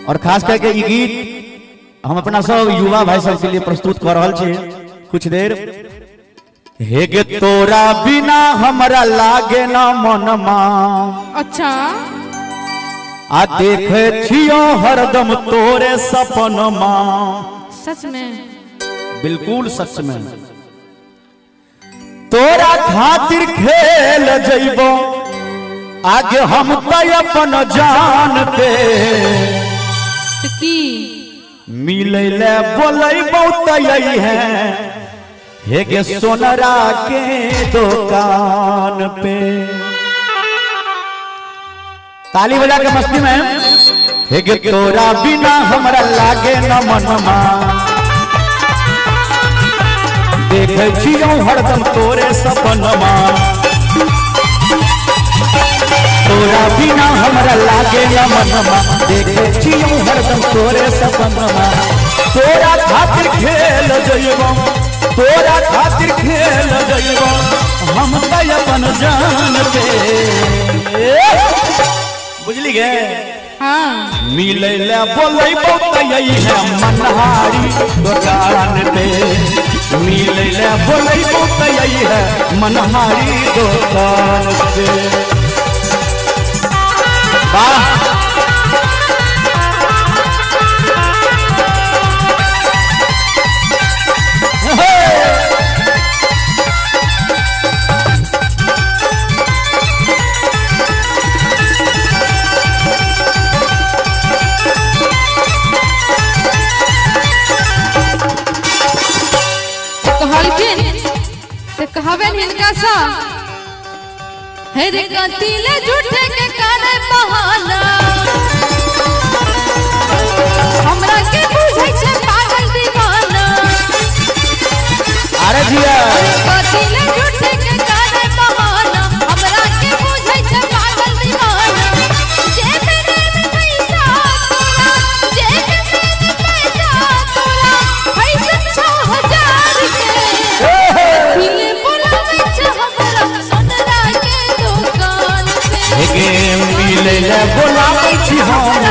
और खास करके ये गीत हम अपना सब युवा भाई सब के लिए प्रस्तुत कर रहा छे। कुछ देर हे गे तोरा बिना हमरा लागे ना मनमा। अच्छा आ देखे छियो हरदम तोरे सपनमा। सच में? बिल्कुल सच में। तोरा खातिर खेल जइबो आगे हम तो अपन जान पे की मिले ले बोलैबो त यही है हे गे सोनरा के दुकान पे। ताली बजा के मस्ती में हे गे तोरा बिना हमरा लागे न मनमा। देखे छियो हरदम तोरे सपनमा। तोरा बिना हमरा लागे न मनमा। देखे छियो हरदम तोरे सपनमा। तोरा खातिर खेल जइबो तोरा खातिर खेल जइबो हम त अपन जान पे। बुझली गे? हाँ मिले ले बोलैबो त यही है मनहारी दुकान पे। मिले ले बोलैबो त यही है मनहारी दुकान पे। वाह कहवेन हिनका सा हे रे कतिले झूठे के करे बहाना। हमरा के बुझै छै पागल दीवाना। अरे जिया कतिले झूठे के करे बहाना। हमरा के बुझै छै पागल दीवाना। जे मेरे में पैसा तोरा जे मेरे में पैसा तोरा पैसा 6000 के मिले मिले ले बोलाबै छी हम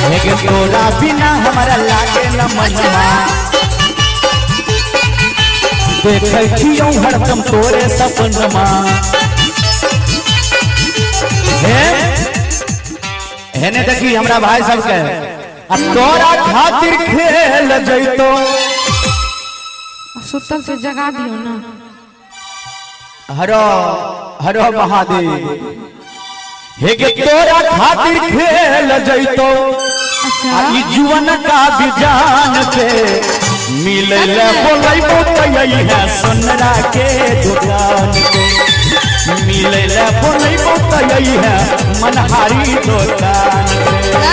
हे गे तोरा बिना हमरा लागे न मनमा। देखे छियो हरदम तोरे सपनमा। हेने देखी हमरा भाई सब के आ तोरा खातिर खेल जइतो। सुतल से जगा दियो ना। हरो हरो महादेव हे गे तोरा खातिर खेल जइतो। अच्छा ई जुवन का बिजान पे मिले ले बोलैबो त यही है सोनरा के दुकान पे। मिले ले बोलैबो त यही है मनहारी दुकान पे।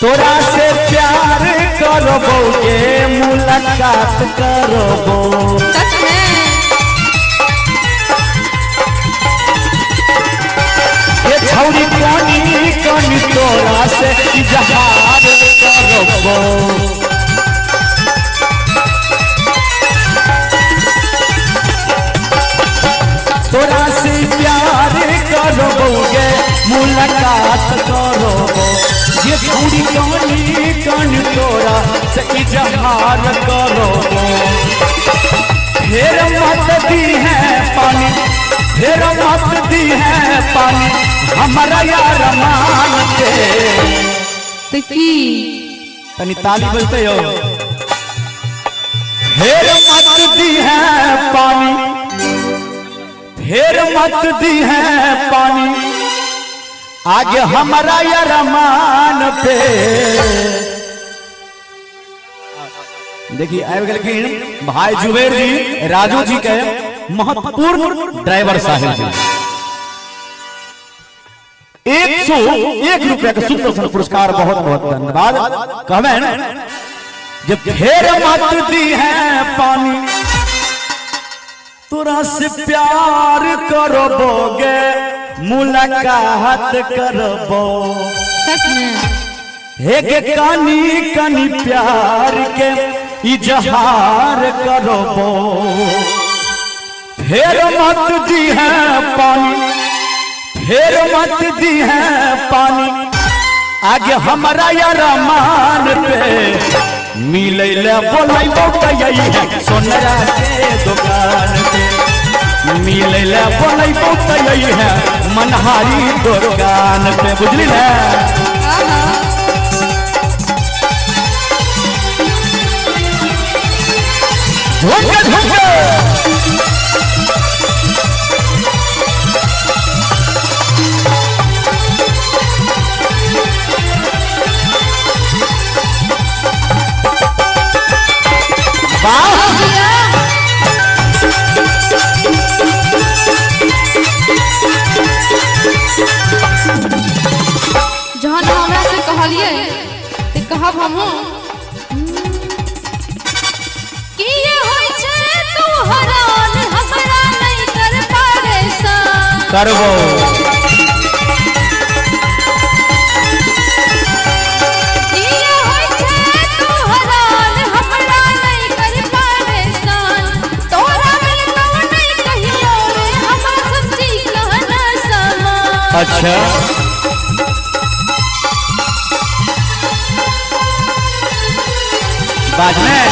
तोरा से प्यार करबो के मुलाकात करबो। सच में? ये छौरी कनी कनी तोरा से इजहार करबो। तोरा से प्यार करबो के मुलाकात करबो। ये छौरी कनी कनी तोरा से इजहार करबो। फिर मत दी है पानी फिर मत दी है पानी हमारा यार मान के। तनी ताली बजते हो। फेर मत दी है पानी, फेर मत दी है पानी आगे हमारा यार मान पे। देखिए लेकिन भाई जुबेर जी राजू जी के महत्वपूर्ण ड्राइवर साहिब जी 101 रुपया का सुदर्शन पुरस्कार, बहुत बहुत धन्यवाद। कहें जब फेर मत दी है पानी तोरा से प्यार करबोगे मुलाकात करबो। सच में हे कानी कानी प्यार के इजहार करबो। फेर मत दी है पानी, फेर मत दी है पानी आगे हमारा यार मान पे। मिले ले बोलाई यही है सोनरा के दुकान पे। मिले ले बोलाई यही है मनहारी दुकान पे। बुझली ना जहां हमरा से कहलिए ते कहब हम कि ये होय छे तू हरान हमरा नहीं कर परेशान करबो। ये होय छे तू हरान हमरा नहीं कर परेशान। तोरा मिल कौन नहीं कहियो रे हमरा सच्ची कहना समान। अच्छा बाद में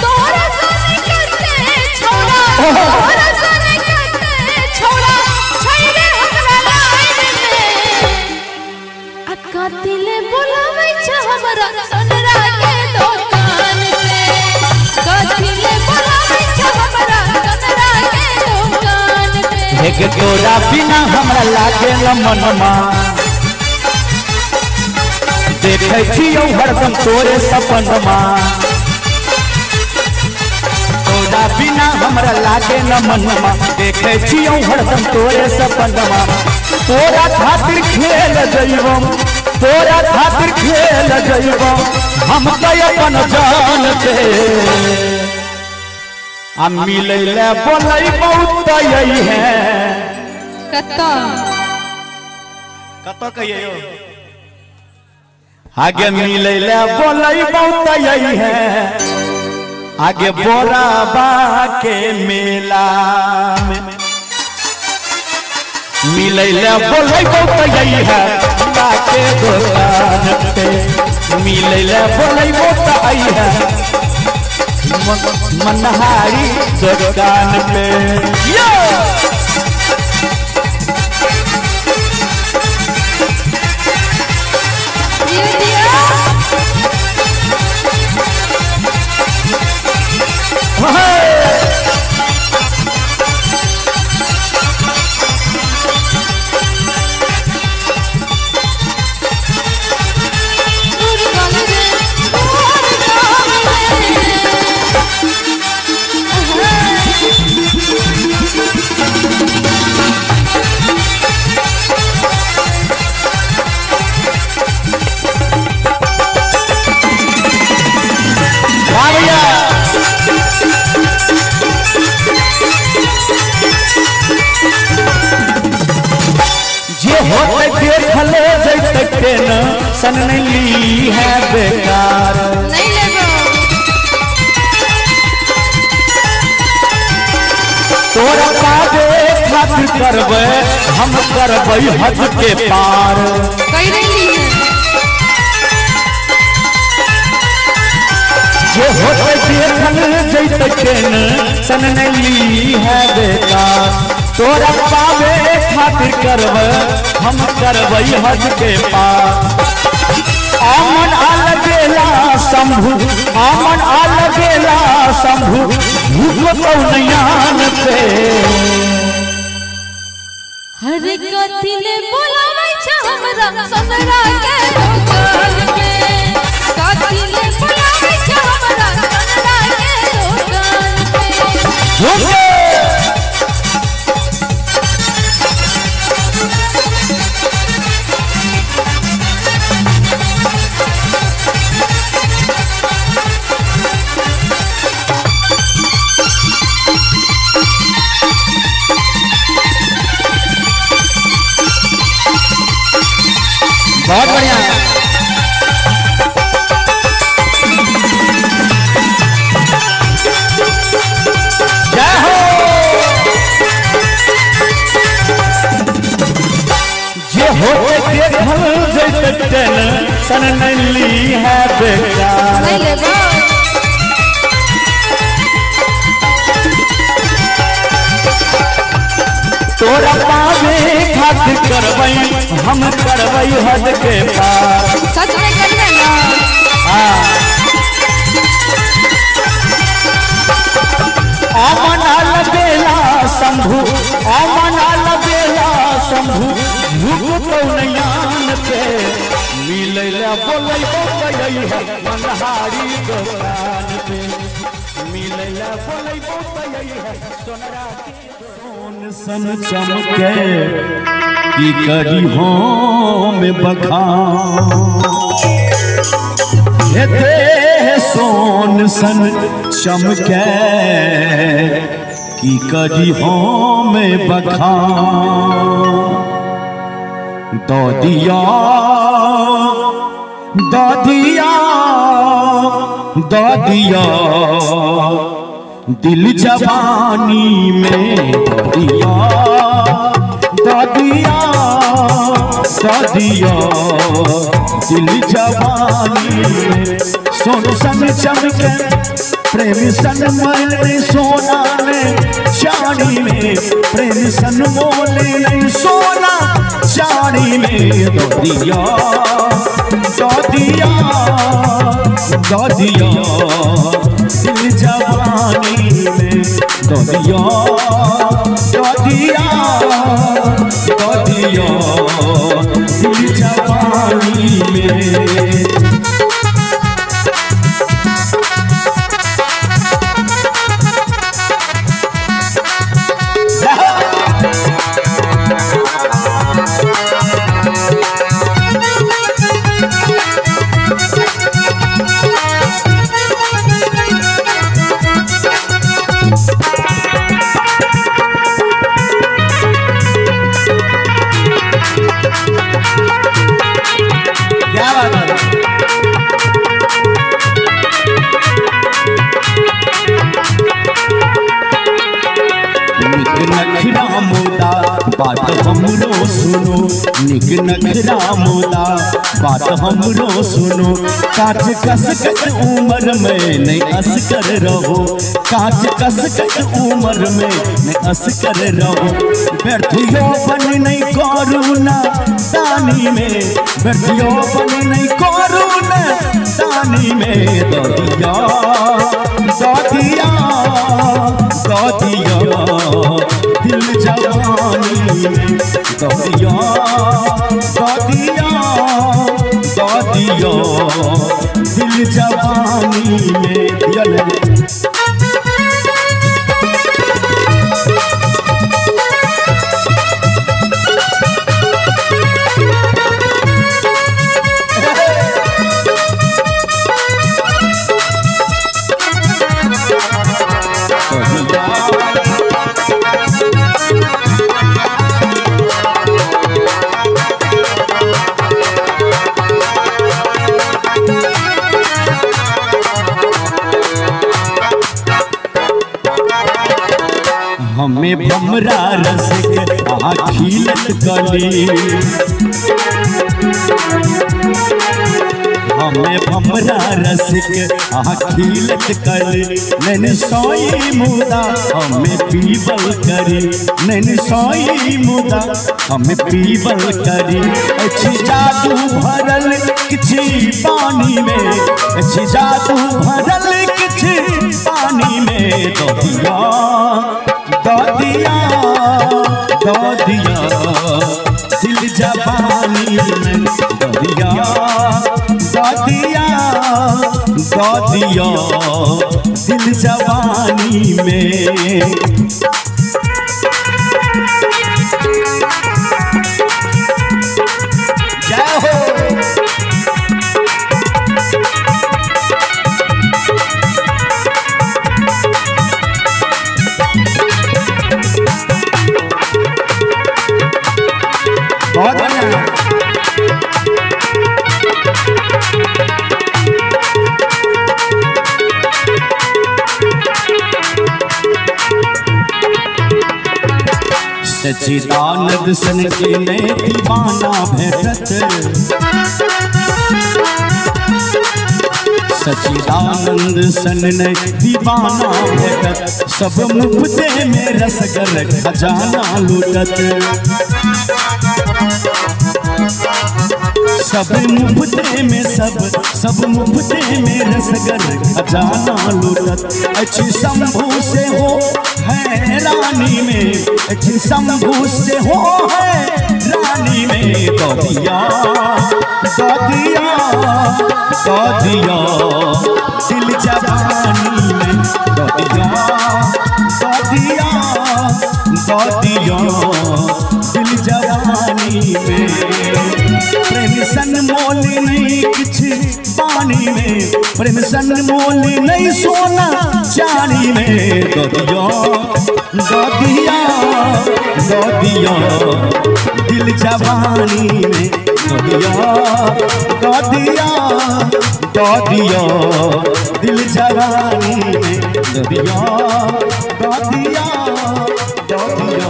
तोरा सने करते छोड़ा, तोरा सने करते छोड़ा छैरे हमरा लाइन में। अक्का दिले बोलावे छ हमरा सोनरा के दुकान पे। कदिले बोलावे छ हमरा सोनरा के दुकान पे। एक तोरा बिना हमरा लागे न मनमा। देखे छियो हरदम तोरे सपनमा। तोरा बिना हमरा लागे न मनमा। देखे छियो हरदम तोरे सपनमा। तोरा खातिर खेल जइबम, तोरा खातिर खेल जइबम हम तो अपन जान पे। आ मिले ले बोलै बहुत यही है कत्ता कतो कहियो आगे मिले ले बोलै बहुत यही है। आगे बोराबा के मेला में मिले ले बोलै बहुत यही है। के दुकान पे मिले ले बोलै बहुत यही है। मनहारी दुकान पे यो सन नहीं है बेकार नहीं लेबो तोरा पावे खातिर करबे हम करबे हद के पार कई नहीं ली जे होते देखल जैते केन सन नहीं है बेकार तोरा पावे खातिर खातिर करबै हम करबै हद के पार। आमन आल बेला शंभु आमन आल बेला शंभु भूखो नयान पे। हर कथिले बोलावे छ हमरा ससुरा के दुकान पे। कथिले बोलावे छ हमरा ससुरा के दुकान पे। बहुत बढ़िया। जय हो। जे होते देखल जैसे टेंशन नहीं है बेकार। नहीं लेबो तोरा पावे खातिर करबै हम करबै हद के पार। सच में करबे ना। आमन आल बेला शंभु आमन आल बेला शंभु भूखो नयान पे। मिलै ला बोलै बोलै है मनहारी दुकान पे। मिलै ला बोलै बोलै है सोनरा के सोन सन चमके की करी हो में बखान। हेते सोन सन चमके की करी हो में बखान। दो दिया दो दिया दो दिया दिल जवानी में दिया दिया दिया दिल जवानी में। सोन सन चमके प्रेम सन मोले सोना में चांदी में। प्रेम सन मोले सोना चांदी में। दो दिया दिल जवानी में। दो दिया दिल जवानी में। नखरा मोदा बात हमरो सुनो। निक नखरा मोदा बात हमरो सुनो। काच कस उम्र में नहीं अस कर रहो। काच कस उम्र में नहीं अस कर रहो। व्यर्थियों बन नहीं करूना दानी में। व्यर्थियों बन नहीं करूना दानी में। दो दिया दिल जवानी में। दो दिया दिल जवानी में। दिया हमें भमरा रस के खिलत गली। हमें भमरा रसिक खिलत करी नैन सोई मुदा हमें पीबल करी नैन सोई मुदा हमें पीबल करी अच्छी जादू भरल किछि पानी में अच्छी जादू भरल किछि पानी में ददिया ददिया ददिया दिल जवानी में ददिया ददिया ददिया दिल जवानी में। जय हो बहुत बढ़िया। सच्चिदानंद सन के ने दीवाना भेटत सच्चिदानंद सन ने दीवाना भेटत सब मुफ्ते में रसगर खजाना लूटत सब मुफ्ते में सब मुफ्ते में रसगर खजाना लूटत अच्छी शंभू से हो है रानी में अच्छी शंभू से हो है रानी में ददिया ददिया ददिया दिल जवानी में ददिया ददिया ददिया दिल जवानी में प्रेम सन मोली नहीं किछि पानी में प्रेम सन मोली नहीं सोना चांदी में ददिया ददिया ददिया दिल जवानी में ददिया ददिया ददिया दिल जवानी में ददिया ददिया ददिया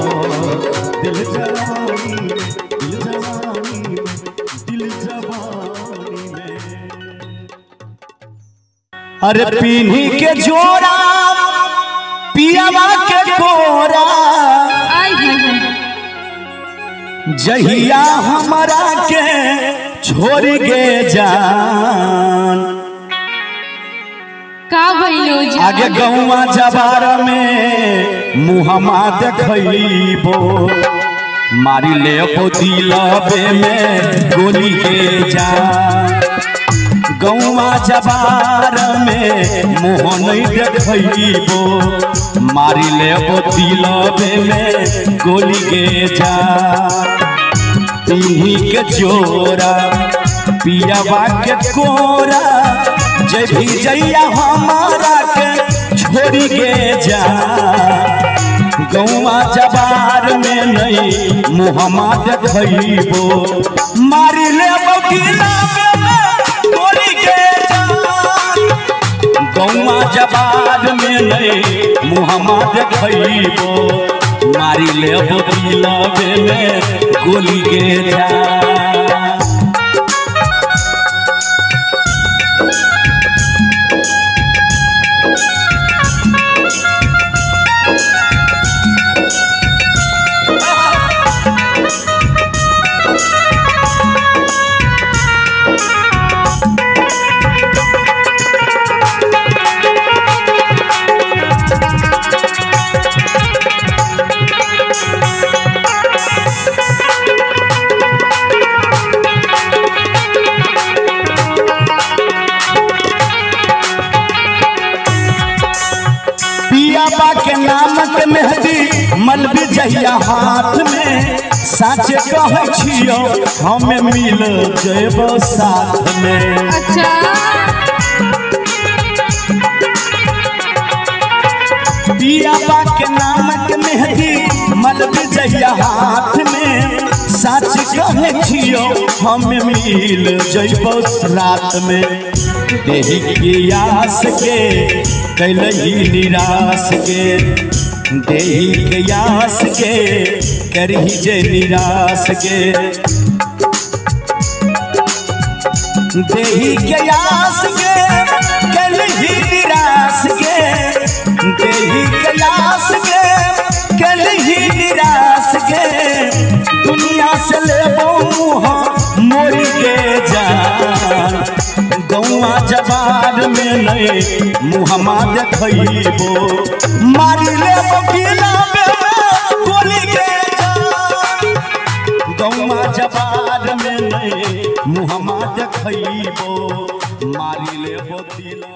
दिल जवानी में दिल जवानी में दिल जवानी में। अरे पीनी के जोड़ा पियावा के कोरा जहिया हमारा के छोड़ गे जान का भइलो जान आगे गौवा जबार में मुहम्मा देखइबो मारी ले दिलबे में गोली के जान गौवा जबार में मुँह नहीं देखइबो मारी ले दिलबे में गोली के जान पीनी के जोरा पियावा के कोरा जय भी जैया हमारा के छोड़ी के जा गौवा जबार में नहीं मुहम्मा देखइबो मारी ले गोली के जा गौवा जबार में नहीं मुहम्मा देखइबो मारी ले दिलबे में गोली के जा। के नामक मेहदी मलबी जहिया हाथ में सच कहे छियो हम मिल जेबो साथ में। अच्छा पियाबा के नामक मेहदी मलबी जहिया हाथ में सच कहे छियो हम मिल जेबो रात में। देही के आस के कैलही निराश के देही के आस के करही जे निराश के देही के आस के कलही निराश के, देही के आस के कलही निराश के, दुनिया से ले मोर के जान। गौआ जबार में नहीं मुहम्मा देखो, मारी ले बकीला गोली के जान। गौआ जबार में नहीं मुहम्मा देखो, मारी ले बकीला।